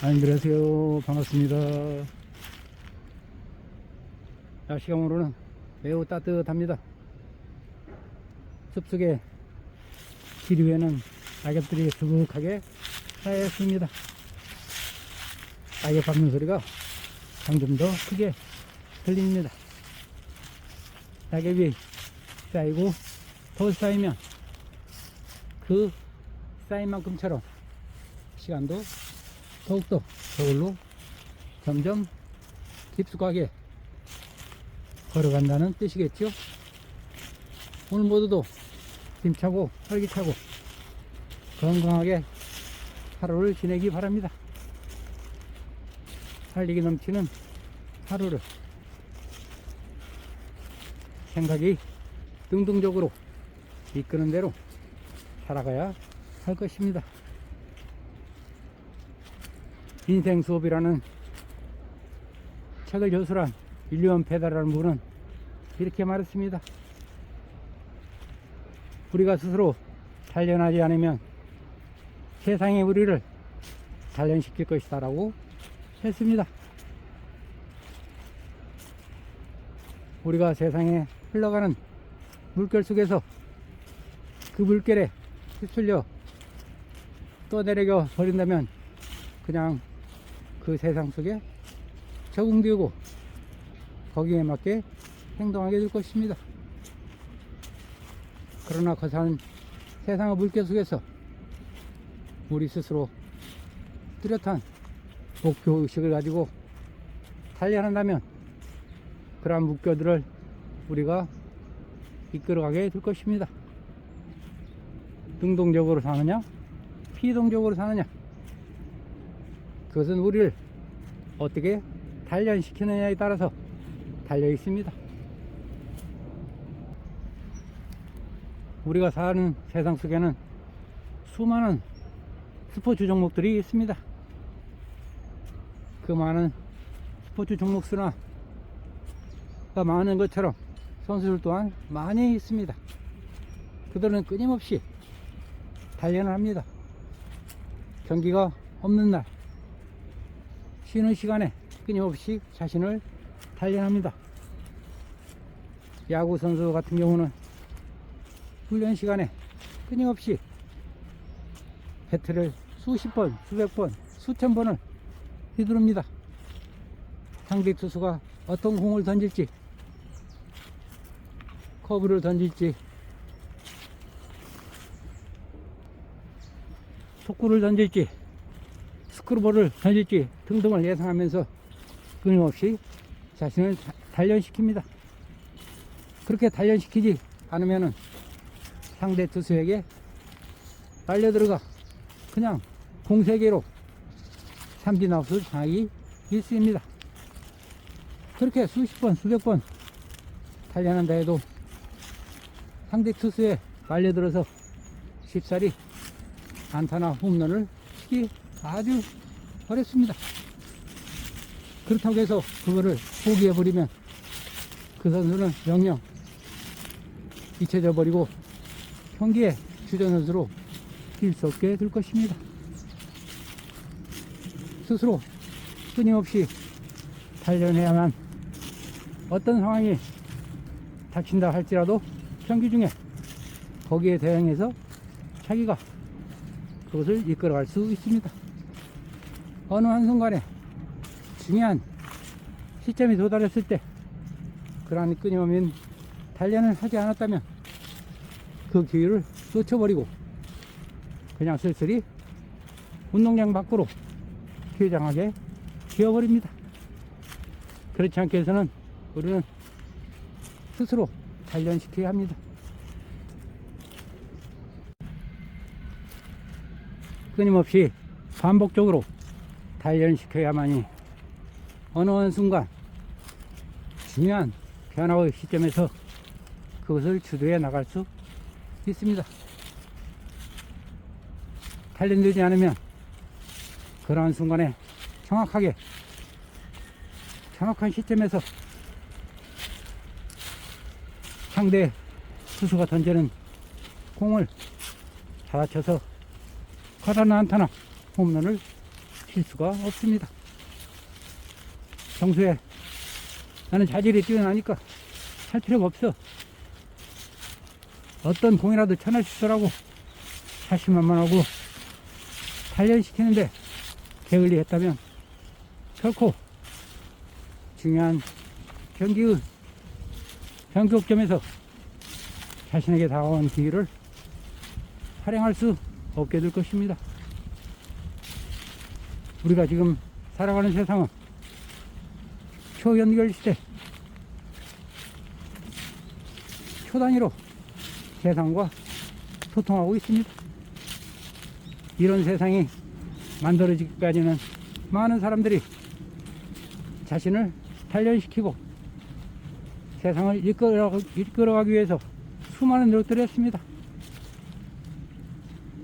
안녕하세요. 반갑습니다. 날씨가 오늘은 매우 따뜻합니다. 숲속에 길 위에는 낙엽들이 수북하게 쌓여있습니다. 낙엽 밟는 소리가 점점 더 크게 들립니다. 낙엽이 쌓이고 더 쌓이면 그 쌓인 만큼처럼 시간도 더욱더 저울로 점점 깊숙하게 걸어간다는 뜻이겠죠. 오늘 모두도 힘차고 활기차고 건강하게 하루를 지내기 바랍니다. 활력이 넘치는 하루를 생각이 능동적으로 이끄는 대로 살아가야 할 것입니다. 인생 수업이라는 책을 저술한 윌리엄 페달이라는 분은 이렇게 말했습니다. 우리가 스스로 단련하지 않으면 세상이 우리를 단련시킬 것이다 라고 했습니다. 우리가 세상에 흘러가는 물결 속에서 그 물결에 휩쓸려 떠내려가 버린다면 그냥 그 세상 속에 적응되고 거기에 맞게 행동하게 될 것입니다. 그러나 거센 세상의 물결 속에서 우리 스스로 뚜렷한 목표의식을 가지고 단련한다면 그러한 물결들을 우리가 이끌어가게 될 것입니다. 능동적으로 사느냐 피동적으로 사느냐, 그것은 우리를 어떻게 단련시키느냐에 따라서 달려 있습니다. 우리가 사는 세상 속에는 수많은 스포츠 종목들이 있습니다. 그 많은 스포츠 종목 수가 많은 것처럼 선수들 또한 많이 있습니다. 그들은 끊임없이 단련을 합니다. 경기가 없는 날, 쉬는 시간에 끊임없이 자신을 단련합니다. 야구 선수 같은 경우는 훈련 시간에 끊임없이 배트를 수십 번, 수백 번, 수천 번을 휘두릅니다. 상대 투수가 어떤 공을 던질지, 커브를 던질지, 속구를 던질지, 스크루볼을 던질지 등등을 예상하면서 끊임없이 자신을 단련시킵니다. 그렇게 단련시키지 않으면 상대 투수에게 빨려들어가 그냥 공세계로 삼진아웃을 당하기 일쑤입니다. 그렇게 수십 번 수백 번 단련한다 해도 상대 투수에 빨려들어서 쉽사리 안타나 홈런을 치기 아주 어렵습니다. 그렇다고 해서 그거를 포기해버리면 그 선수는 영영 잊혀져 버리고 경기에 주전 선수로 뛸 수 없게 될 것입니다. 스스로 끊임없이 단련해야만 어떤 상황이 닥친다 할지라도 경기 중에 거기에 대응해서 자기가 그것을 이끌어갈 수 있습니다. 어느 한순간에 중요한 시점이 도달했을 때 그러한 끊임없는 단련을 하지 않았다면 그 기회를 놓쳐버리고 그냥 슬슬이 운동장 밖으로 퇴장하게 되어버립니다. 그렇지 않게 해서는 우리는 스스로 단련시켜야 합니다. 끊임없이 반복적으로 단련시켜야만이 어느 한순간 중요한 변화의 시점에서 그것을 주도해 나갈 수 있습니다. 단련되지 않으면 그러한 순간에 정확한 시점에서 상대 투수가 던지는 공을 받아쳐서 커다란 안타나 홈런을 수가 없습니다. 평소에 나는 자질이 뛰어나니까 할 필요가 없어. 어떤 공이라도 천하실수라고 자신만만하고 단련시키는데 게을리했다면 결코 중요한 경기의 변곡점에서 자신에게 다가온 기회를 활용할 수 없게 될 것입니다. 우리가 지금 살아가는 세상은 초연결 시대, 초단위로 세상과 소통하고 있습니다. 이런 세상이 만들어지기까지는 많은 사람들이 자신을 단련시키고 세상을 이끌어가기 위해서 수많은 노력들을 했습니다.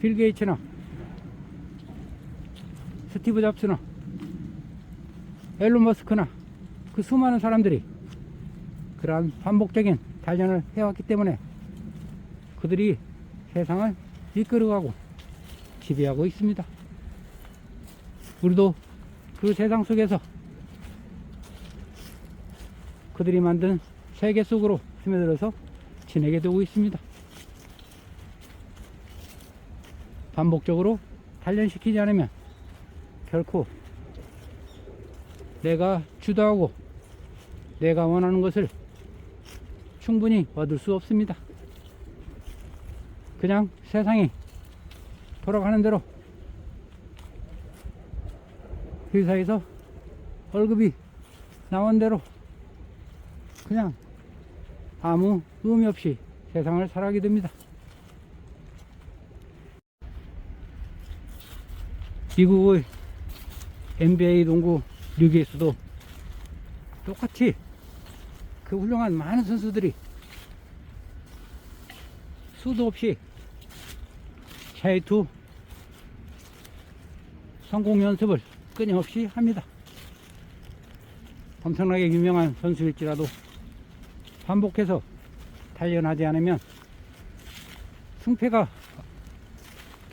빌 게이츠나 스티브 잡스나 앨런 머스크나 그 수많은 사람들이 그러한 반복적인 단련을 해왔기 때문에 그들이 세상을 이끌어가고 지배하고 있습니다. 우리도 그 세상 속에서 그들이 만든 세계 속으로 스며들어서 지내게 되고 있습니다. 반복적으로 단련시키지 않으면 결코 내가 주도하고 내가 원하는 것을 충분히 얻을 수 없습니다. 그냥 세상이 돌아가는 대로 회사에서 월급이 나온 대로 그냥 아무 의미 없이 세상을 살아가게 됩니다. 미국의 NBA 농구 리그에서도 똑같이 그 훌륭한 많은 선수들이 수도 없이 샤이투 성공 연습을 끊임없이 합니다. 엄청나게 유명한 선수일지라도 반복해서 단련하지 않으면 승패가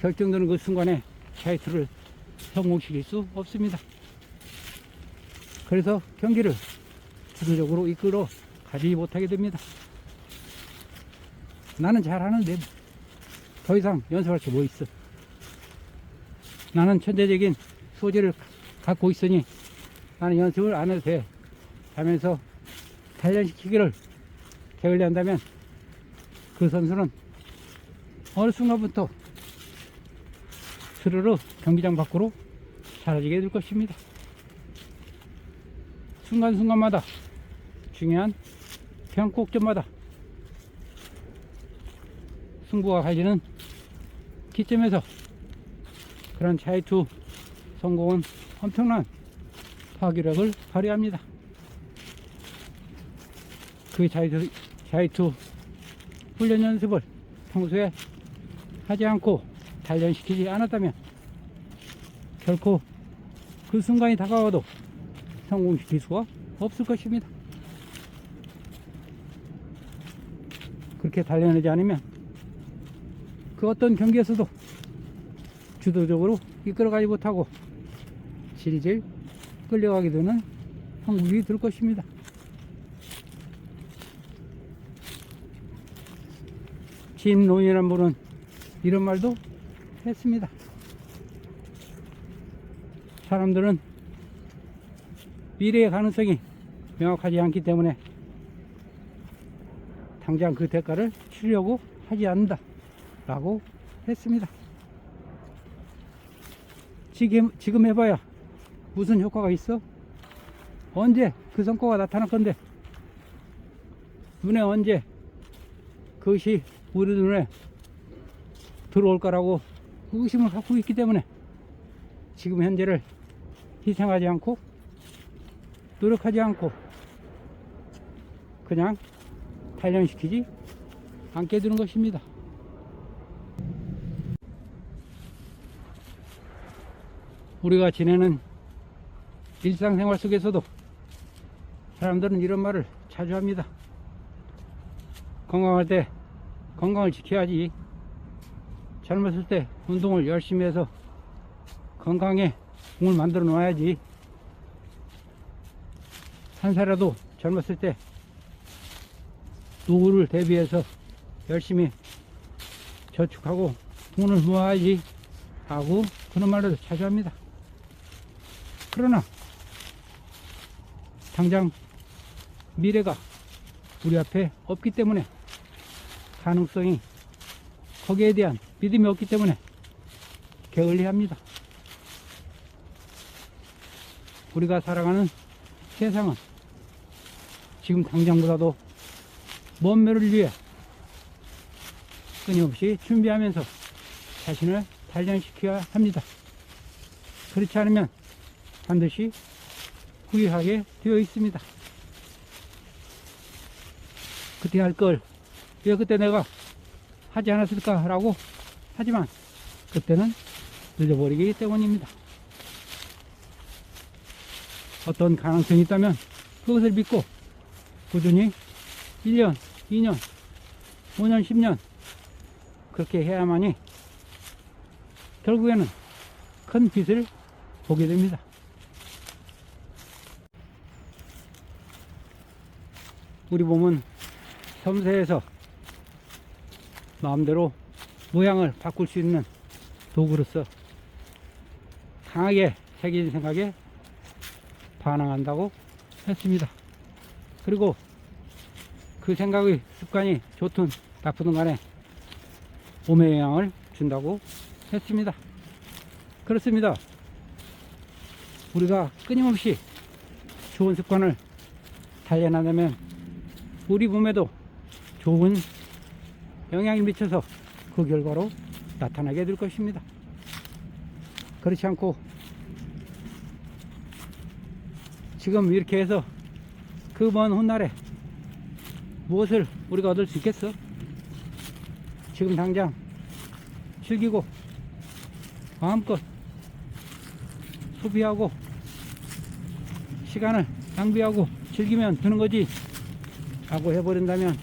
결정되는 그 순간에 샤이투를 성공시킬 수 없습니다. 그래서 경기를 주도적으로 이끌어 가지 못하게 됩니다. 나는 잘하는데 더 이상 연습할 게 뭐 있어. 나는 천재적인 소질을 갖고 있으니 나는 연습을 안 해도 돼 하면서 단련시키기를 게을리한다면 그 선수는 어느 순간부터 스르르 경기장 밖으로 사라지게 될 것입니다. 순간순간마다 중요한 변곡점마다 승부가 갈리는 기점에서 그런 샤이투 성공은 엄청난 파괴력을 발휘합니다. 그 샤이투 훈련 연습을 평소에 하지 않고 단련시키지 않았다면 결코 그 순간이 다가와도 성공시킬 수가 없을 것입니다. 그렇게 단련하지 않으면 그 어떤 경기에서도 주도적으로 이끌어가지 못하고 질질 끌려가게 되는 형국이 될 것입니다. 짐 론이라는 분은 이런 말도 했습니다. 사람들은 미래의 가능성이 명확하지 않기 때문에 당장 그 대가를 치르려고 하지 않는다 라고 했습니다. 지금 해봐야 무슨 효과가 있어? 언제 그 성과가 나타날 건데 눈에 언제 그것이 우리 눈에 들어올 거라고 의심을 갖고 있기 때문에 지금 현재를 희생하지 않고 노력하지 않고 그냥 단련시키지 않게 되는 것입니다. 우리가 지내는 일상생활 속에서도 사람들은 이런 말을 자주 합니다. 건강할 때 건강을 지켜야지. 젊었을 때 운동을 열심히 해서 건강에 공을 만들어 놓아야지. 한 살이라도 젊었을 때 노후를 대비해서 열심히 저축하고 돈을 모아야지 하고 그런 말을 자주 합니다. 그러나 당장 미래가 우리 앞에 없기 때문에, 가능성이, 거기에 대한 믿음이 없기 때문에 게을리합니다. 우리가 살아가는 세상은 지금 당장보다도 먼 미래를 위해 끊임없이 준비하면서 자신을 단련시켜야 합니다. 그렇지 않으면 반드시 후회하게 되어 있습니다. 그때 할 걸 왜 그때 내가 하지 않았을까라고 하지만 그때는 늦어버리기 때문입니다. 어떤 가능성이 있다면 그것을 믿고 꾸준히 1년, 2년, 5년, 10년 그렇게 해야만이 결국에는 큰 빛을 보게 됩니다. 우리 몸은 섬세해서 마음대로 모양을 바꿀 수 있는 도구로서 강하게 새긴 생각에 반항한다고 했습니다. 그리고 그 생각의 습관이 좋든 나쁘든 간에 몸에 영향을 준다고 했습니다. 그렇습니다. 우리가 끊임없이 좋은 습관을 단련하려면 우리 몸에도 좋은 영향이 미쳐서 그 결과로 나타나게 될 것입니다. 그렇지 않고 지금 이렇게 해서 그 먼 훗날에 무엇을 우리가 얻을 수 있겠어? 지금 당장 즐기고 마음껏 소비하고 시간을 낭비하고 즐기면 되는 거지 라고 해버린다면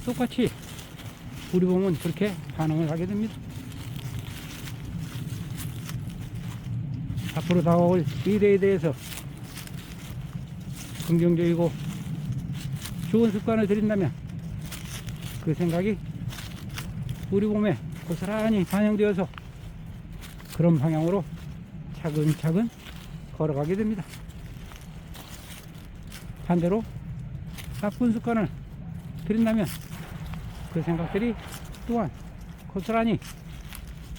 똑같이 우리 몸은 그렇게 반응을 하게 됩니다. 앞으로 다가올 미래에 대해서 긍정적이고 좋은 습관을 들인다면 그 생각이 우리 몸에 고스란히 반영되어서 그런 방향으로 차근차근 걸어가게 됩니다. 반대로 나쁜 습관을 들인다면 그 생각들이 또한 고스란히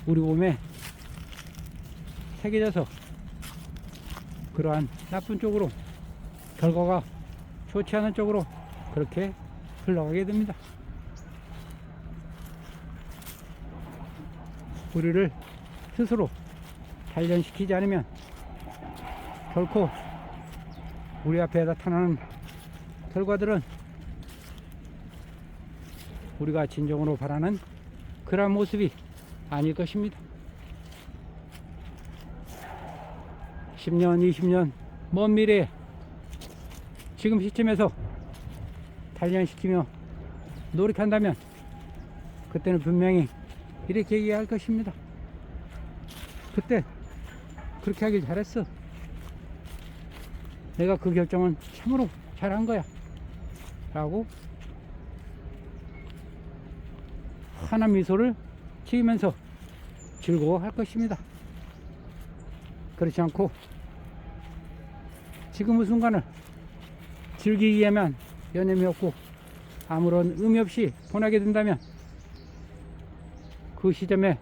우리 몸에 새겨져서 그러한 나쁜 쪽으로, 결과가 좋지 않은 쪽으로 그렇게 흘러가게 됩니다. 우리를 스스로 단련시키지 않으면 결코 우리 앞에 나타나는 결과들은 우리가 진정으로 바라는 그런 모습이 아닐 것입니다. 10년, 20년 먼 미래에 지금 시점에서 단련시키며 노력한다면 그때는 분명히 이렇게 얘기할 것입니다. 그때 그렇게 하길 잘했어. 내가 그 결정은 참으로 잘한 거야 라고 환한 미소를 지으면서 즐거워할 것입니다. 그렇지 않고 지금의 순간을 즐기기 위해만 여념이 없고 아무런 의미 없이 보내게 된다면 그 시점에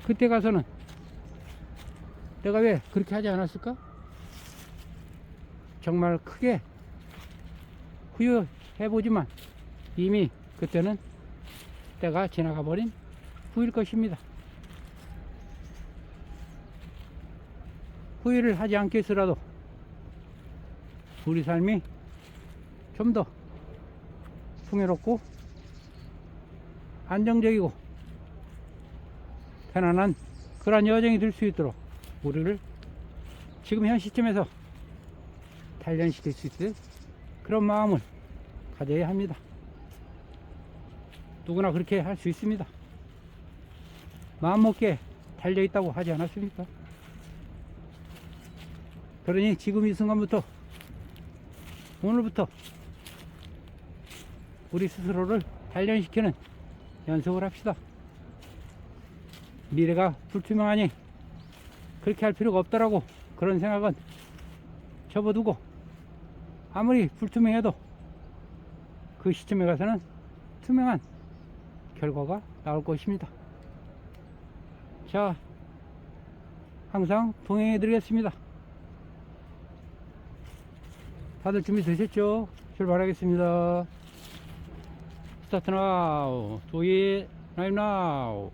그때 가서는 내가 왜 그렇게 하지 않았을까? 정말 크게 후회해보지만 이미 그때는 때가 지나가 버린 후일 것입니다. 후회를 하지 않겠으라도 우리 삶이 좀 더 풍요롭고 안정적이고 편안한 그런 여정이 될 수 있도록 우리를 지금 현 시점에서 단련시킬 수 있을 그런 마음을 가져야 합니다. 누구나 그렇게 할 수 있습니다. 마음먹기에 달려있다고 하지 않았습니까? 그러니 지금 이 순간부터, 오늘부터 우리 스스로를 단련시키는 연습을 합시다. 미래가 불투명하니 그렇게 할 필요가 없다라고 그런 생각은 접어두고, 아무리 불투명해도 그 시점에 가서는 투명한 결과가 나올 것입니다. 자, 항상 동행해 드리겠습니다. 다들 준비 되셨죠? 출발하겠습니다. 스타트 나우. 2, 1, 나우.